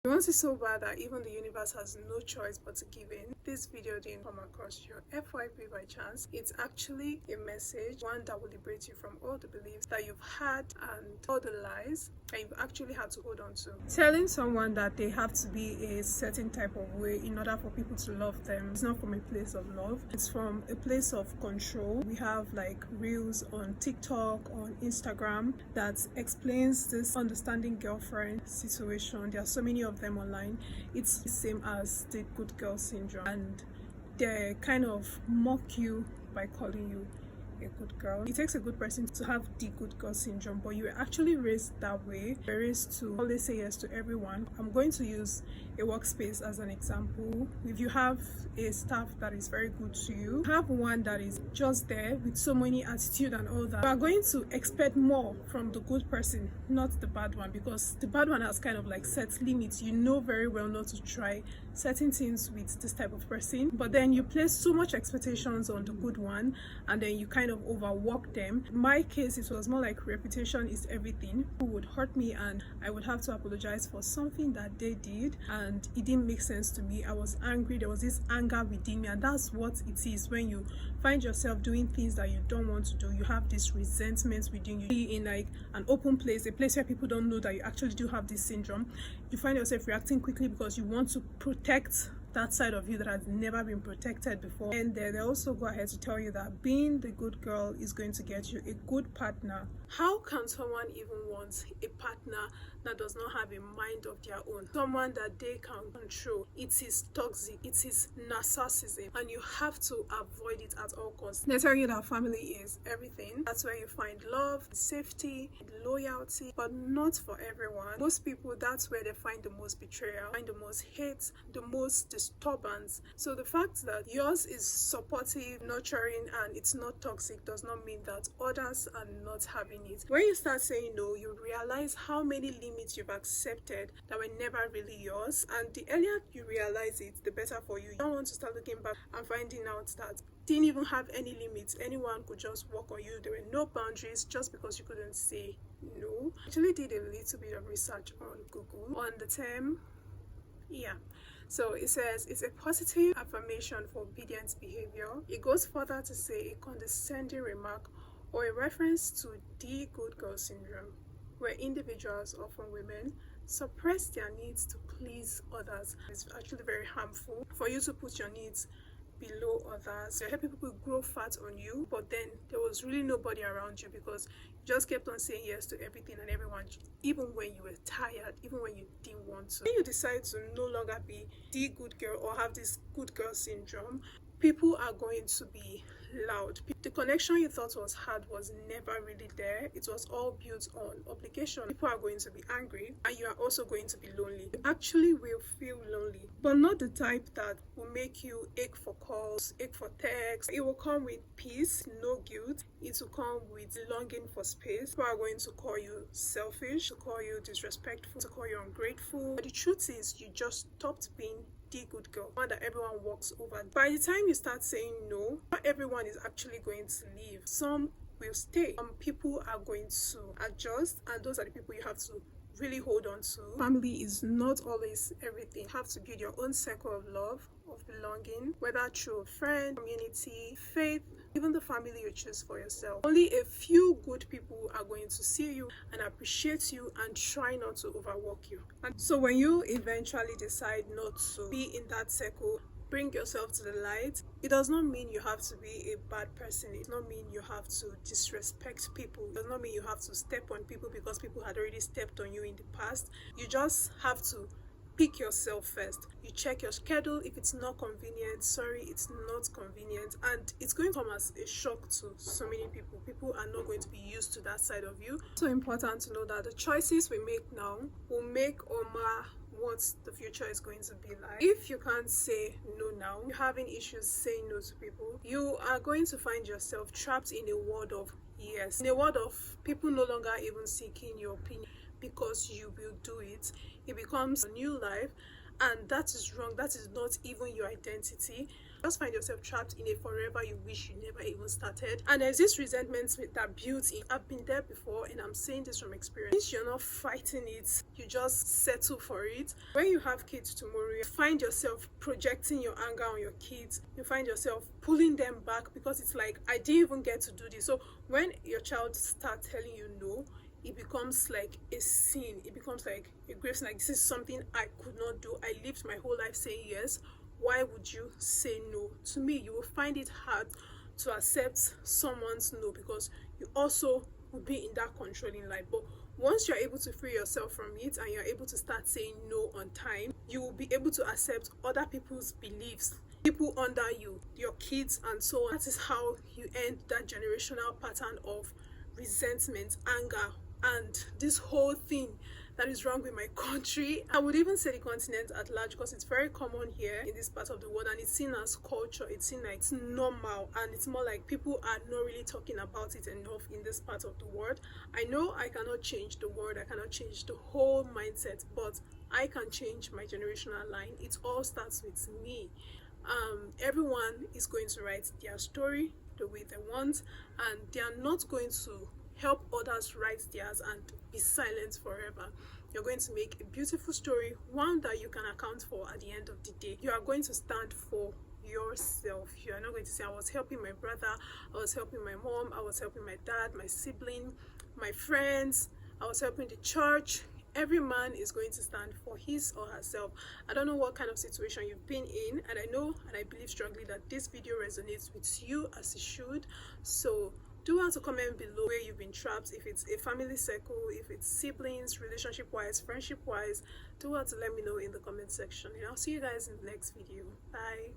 You want it so bad that even the universe has no choice but to give in. This video didn't come across your FYP by chance. It's actually a message, one that will liberate you from all the beliefs that you've had and all the lies that you've actually had to hold on to. Telling someone that they have to be a certain type of way in order for people to love them is not from a place of love. It's from a place of control. We have like reels on TikTok, on Instagram that explains this understanding girlfriend situation. There are so many of them online. It's the same as the good girl syndrome, and they kind of mock you by calling you a good girl. It takes a good person to have the good girl syndrome, but you were actually raised that way. You're raised to always say yes to everyone. I'm going to use a workspace as an example. If you have a staff that is very good to you, have one that is just there with so many attitude and all that, you are going to expect more from the good person, not the bad one, because the bad one has kind of like set limits. You know very well not to try certain things with this type of person, but then you place so much expectations on the good one and then you kind of overwork them. In my case, it was more like reputation is everything. People would hurt me and I would have to apologize for something that they did, and it didn't make sense to me. I was angry. There was this anger within me, and that's what it is when you find yourself doing things that you don't want to do. You have this resentment within you. Be in like an open place, a place where people don't know that you actually do have this syndrome. You find yourself reacting quickly because you want to protect that side of you that has never been protected before. And they also go ahead to tell you that being the good girl is going to get you a good partner. How can someone even want a partner that does not have a mind of their own? Someone that they can control. It is toxic. It is narcissism, and you have to avoid it at all costs. They tell you that family is everything. That's where you find love, safety, loyalty, but not for everyone. Most people, that's where they find the most betrayal, find the most hate, the most disturbance. So the fact that yours is supportive, nurturing, and it's not toxic does not mean that others are not having it. When you start saying no, you realize how many limits you've accepted that were never really yours, and the earlier you realize it, the better for you. You don't want to start looking back and finding out that didn't even have any limits. Anyone could just walk on you. There were no boundaries just because you couldn't say no. I actually did a little bit of research on Google on the term. So it says it's a positive affirmation for obedient behavior. It goes further to say a condescending remark or a reference to the good girl syndrome, where individuals, often women, suppress their needs to please others. It's actually very harmful for you to put your needs below others. You help people grow fat on you, but then there was really nobody around you because you just kept on saying yes to everything and everyone, even when you were tired, even when you didn't want to. When you decide to no longer be the good girl or have this good girl syndrome, people are going to be loud. The connection you thought was hard was never really there. It was all built on obligation. People are going to be angry and you are also going to be lonely. You actually will feel lonely, but not the type that will make you ache for calls, ache for texts. It will come with peace, no guilt. It will come with longing for space. People are going to call you selfish, to call you disrespectful, to call you ungrateful. But the truth is, you just stopped being the good girl, one that everyone walks over. By the time you start saying no, not everyone is actually going to leave. Some will stay. Some people are going to adjust, and those are the people you have to really hold on to. Family is not always everything. You have to build your own circle of love, of belonging, whether through a friend, community, faith, even the family you choose for yourself. Only a few good people are going to see you and appreciate you and try not to overwork you. And so when you eventually decide not to be in that circle, bring yourself to the light, it does not mean you have to be a bad person. It does not mean you have to disrespect people. It does not mean you have to step on people because people had already stepped on you in the past. You just have to pick yourself first. You check your schedule. If it's not convenient, sorry, it's not convenient, and it's going to come as a shock to so many people. People are not going to be used to that side of you. So important to know that the choices we make now will make or mar what the future is going to be like. If you can't say no now, you're having issues saying no to people, you are going to find yourself trapped in a world of yes, in a world of people no longer even seeking your opinion because you will do it. It becomes a new life, and that is wrong. That is not even your identity. just find yourself trapped in a forever you wish you never even started. And there's this resentment that builds in. I've been there before, and I'm saying this from experience. Since you're not fighting it, you just settle for it. When you have kids tomorrow, you find yourself projecting your anger on your kids. You find yourself pulling them back because it's like, I didn't even get to do this. So when your child starts telling you no, it becomes like a sin. It becomes like a grave sin. Like, this is something I could not do. I lived my whole life saying yes. Why would you say no? To me, you will find it hard to accept someone's no, because you also will be in that controlling life. But once you're able to free yourself from it and you're able to start saying no on time, you will be able to accept other people's beliefs, people under you, your kids, and so on. That is how you end that generational pattern of resentment, anger, and this whole thing that is wrong with my country. I would even say the continent at large, because it's very common here in this part of the world, and it's seen as culture. It's seen like it's normal, and it's more like people are not really talking about it enough in this part of the world. I know I cannot change the world, I cannot change the whole mindset, but I can change my generational line. It all starts with me. Everyone is going to write their story the way they want, and they are not going to help others write theirs and be silent forever. You're going to make a beautiful story, one that you can account for at the end of the day. You are going to stand for yourself. You are not going to say, I was helping my brother, I was helping my mom, I was helping my dad, my sibling, my friends, I was helping the church. Every man is going to stand for his or herself. I don't know what kind of situation you've been in, and I know and I believe strongly that this video resonates with you as it should. So do want to comment below where you've been trapped, if it's a family circle, if it's siblings, relationship wise, friendship wise. Do want to let me know in the comment section, and I'll see you guys in the next video. Bye.